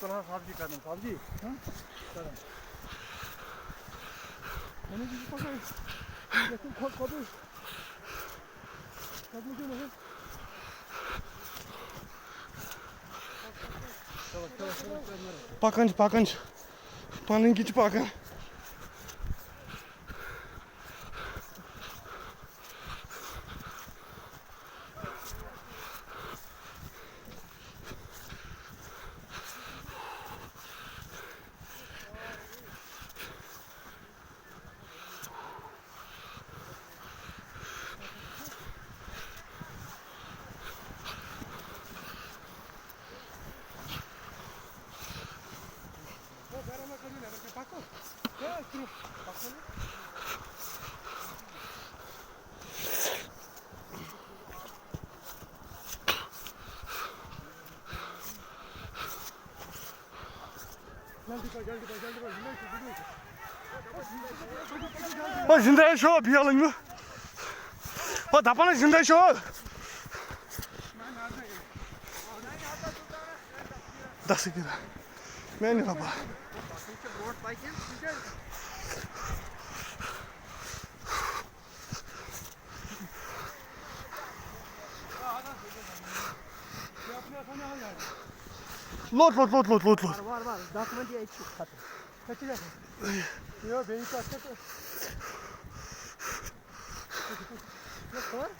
थोड़ा सब्जी करना सब्जी हाँ करना मैंने भी पकड़ लेकिन खुद कभी क्यों नहीं Pakınç. Panın gitti pakın. O zindaya şu bir alın mı? O tapanın zindaya şu. Nasıl ki? Ben ne yapayım? Lot. Var. Doküman diye içi katı. Kaçacak. Yok beni kaçacak. Yok var.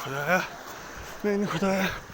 Kudaya. Beni kudaya.